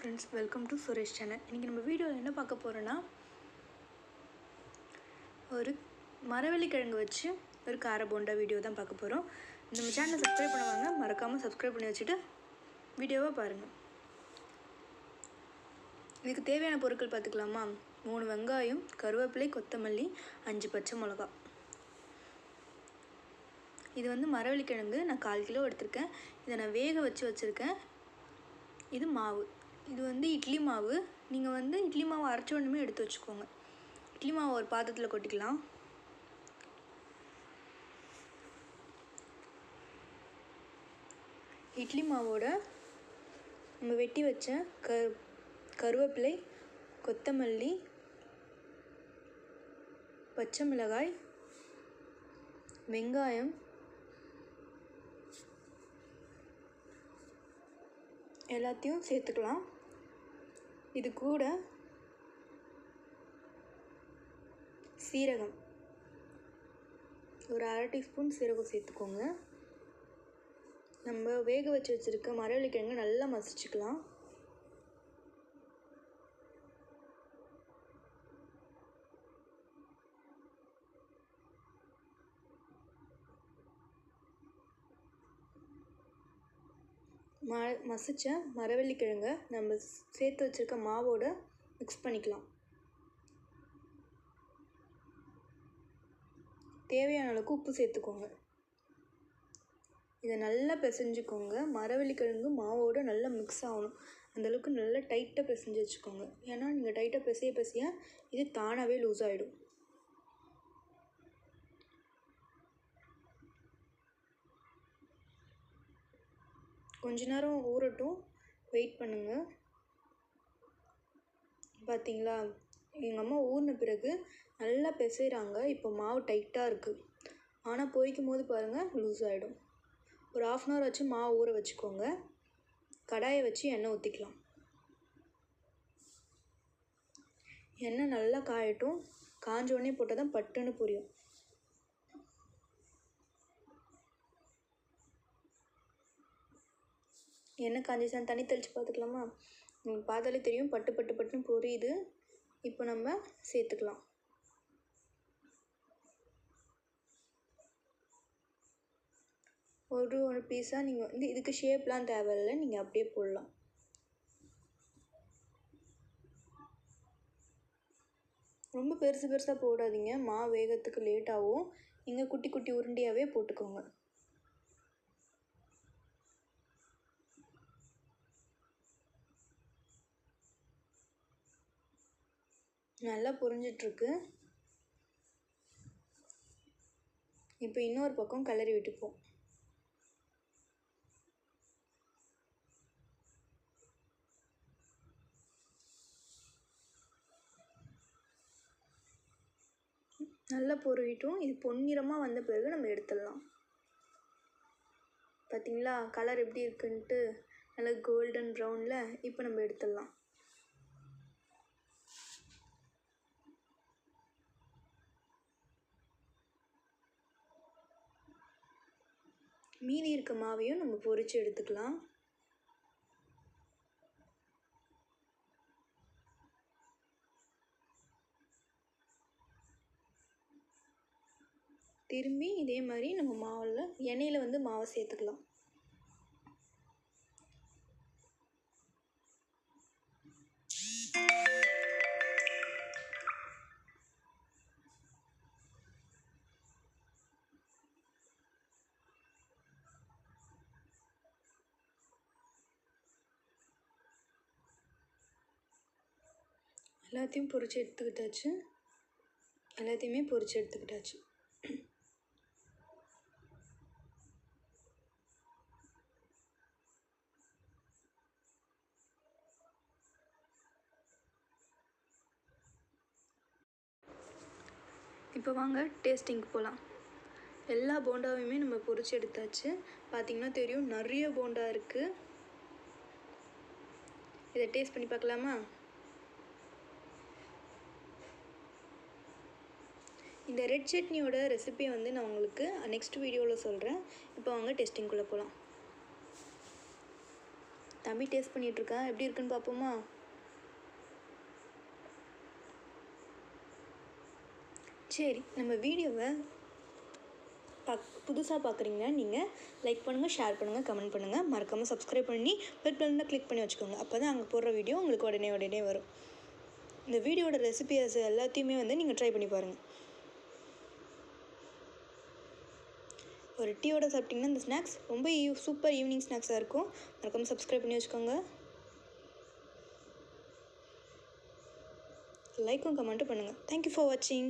Friends, welcome to Suresh channel. இன்றைக்கி நம்ம வீடியோவில் என்ன பார்க்க போகிறோன்னா, ஒரு மரவள்ளிக்கிழங்கு வச்சு ஒரு கார போண்டா வீடியோ தான் பார்க்க போகிறோம். நம்ம சேனலை சப்ஸ்கிரைப் பண்ணுவாங்க, மறக்காமல் சப்ஸ்கிரைப் பண்ணி வச்சுட்டு வீடியோவை பாருங்கள். இதுக்கு தேவையான பொருட்கள் பார்த்துக்கலாமா? 3 வெங்காயம், கருவேப்பிலை, கொத்தமல்லி, 5 பச்சை மிளகா. இது வந்து மரவள்ளிக்கிழங்கு நான் 1/4 கிலோ எடுத்திருக்கேன். இதை நான் வேக வச்சுருக்கேன். இது மாவு, இது வந்து இட்லி மாவு. நீங்கள் வந்து இட்லி மாவு அரைச்ச ஒன்றுமே எடுத்து வச்சுக்கோங்க. இட்லி மாவு ஒரு பாத்திரத்தில் கொட்டிக்கலாம். இட்லி மாவோட நம்ம வெட்டி வச்ச கருவேப்பிலை, கொத்தமல்லி, பச்சை மிளகாய், வெங்காயம் எல்லாத்தையும் சேர்த்துக்கலாம். இது கூட சீரகம், ஒரு 1/2 டீஸ்பூன் சீரகம் சேர்த்துக்கோங்க. நம்ம வேக வச்சுருக்க மரவள்ளிக்கிழங்கு நல்லா மசிச்சுக்கலாம். மசித்த மரவள்ளிக்கிழங்கை நம்ம சேர்த்து வச்சுருக்க மாவோடு மிக்ஸ் பண்ணிக்கலாம். தேவையான அளவுக்கு உப்பு சேர்த்துக்கோங்க. இதை நல்லா பிசைஞ்சுக்கோங்க. மரவள்ளிக்கிழங்கு மாவோடு நல்லா மிக்ஸ் ஆகணும். அந்தளவுக்கு நல்லா டைட்டாக பிசைஞ்சு வச்சுக்கோங்க. ஏன்னா நீங்கள் டைட்டாக பிசைய இது தானாகவே லூஸ் ஆகிடும். கொஞ்ச நேரம் ஊறட்டும், வெயிட் பண்ணுங்கள். பார்த்தீங்களா, எங்கள் அம்மா ஊறின பிறகு நல்லா பிசைகிறாங்க. இப்போ மாவு டைட்டாக இருக்குது, ஆனால் பொரிக்கும் போது பாருங்கள் லூஸ் ஆகிடும். ஒரு 1/2 அன் ஹவர் வச்சு மாவு ஊற வச்சுக்கோங்க. கடாயை வச்சு எண்ணெய் ஊற்றிக்கலாம். எண்ணெய் நல்லா காயட்டும். காஞ்ச உடனே போட்டால் தான் பட்டுன்னு புரியும். எண்ணெய் காஞ்சிச்சான்னு தண்ணி தெளித்து பார்த்துக்கலாமா? உங்களுக்கு பார்த்தாலே தெரியும், பட்டு பட்டு பட்டுன்னு பொரியுது. இப்போ நம்ம சேர்த்துக்கலாம். ஒரு பீஸாக நீங்கள் வந்து இதுக்கு ஷேப்லாம் தேவையில்லை, நீங்கள் அப்படியே போடலாம். ரொம்ப பெருசு பெருசாக போடாதீங்க, மாவு வேகத்துக்கு லேட் ஆகும். நீங்கள் குட்டி குட்டி உருண்டையாகவே போட்டுக்கோங்க. நல்லா பொரிஞ்சிட்ருக்கு. இப்போ இன்னொரு பக்கம் கிளறி விட்டுப்போம். நல்லா பொரியிட்டும். இது பொன்னிறமாக வந்த பிறகு நம்ம எடுத்துடலாம். பார்த்தீங்களா கலர் எப்படி இருக்குன்ட்டு, நல்லா கோல்டன் ப்ரௌனில். இப்போ நம்ம எடுத்துடலாம். மீதி இருக்க மாவையும் நம்ம பொரித்து எடுத்துக்கலாம். திரும்பி இதே மாதிரி நம்ம மாவில் எண்ணெயில் வந்து மாவை சேர்த்துக்கலாம். எல்லாத்தையுமே பொரித்து எடுத்துக்கிட்டாச்சு. இப்போ வாங்க டேஸ்டிங்க்கு போகலாம். எல்லா போண்டாவையுமே நம்ம பொரித்து எடுத்தாச்சு. பார்த்திங்கன்னா தெரியும், நிறைய போண்டா இருக்குது. இதை டேஸ்ட் பண்ணி பார்க்கலாமா? இந்த ரெட் சட்னியோட ரெசிபியை வந்து நான் உங்களுக்கு நெக்ஸ்ட் வீடியோவில் சொல்கிறேன். இப்போ வாங்க டெஸ்டிங்குள்ளே போகலாம். தம்பி டேஸ்ட் பண்ணிகிட்ருக்கேன், எப்படி இருக்குன்னு பார்ப்போமா? சரி, நம்ம வீடியோவை புதுசாக பார்க்குறீங்கன்னா நீங்கள் லைக் பண்ணுங்கள், ஷேர் பண்ணுங்கள், கமெண்ட் பண்ணுங்கள், மறக்காமல் சப்ஸ்கிரைப் பண்ணி பெல் பட்டனை கிளிக் பண்ணி வச்சுக்கோங்க. அப்போ தான் அங்கே போடுற வீடியோ உங்களுக்கு உடனே வரும். இந்த வீடியோட ரெசிபிஸ் எல்லாத்தையுமே வந்து நீங்கள் ட்ரை பண்ணி பாருங்கள். ஒரு டீயோட சாப்பிட்டிங்கன்னா இந்த ஸ்நாக்ஸ் ரொம்ப சூப்பர் ஈவினிங் ஸ்நாக்ஸாக இருக்கும். மறக்காமல் சப்ஸ்கிரைப் பண்ணி வச்சுக்கோங்க. லைக்கும் கமெண்ட்டும் பண்ணுங்கள். தேங்க்யூ ஃபார் வாட்சிங்.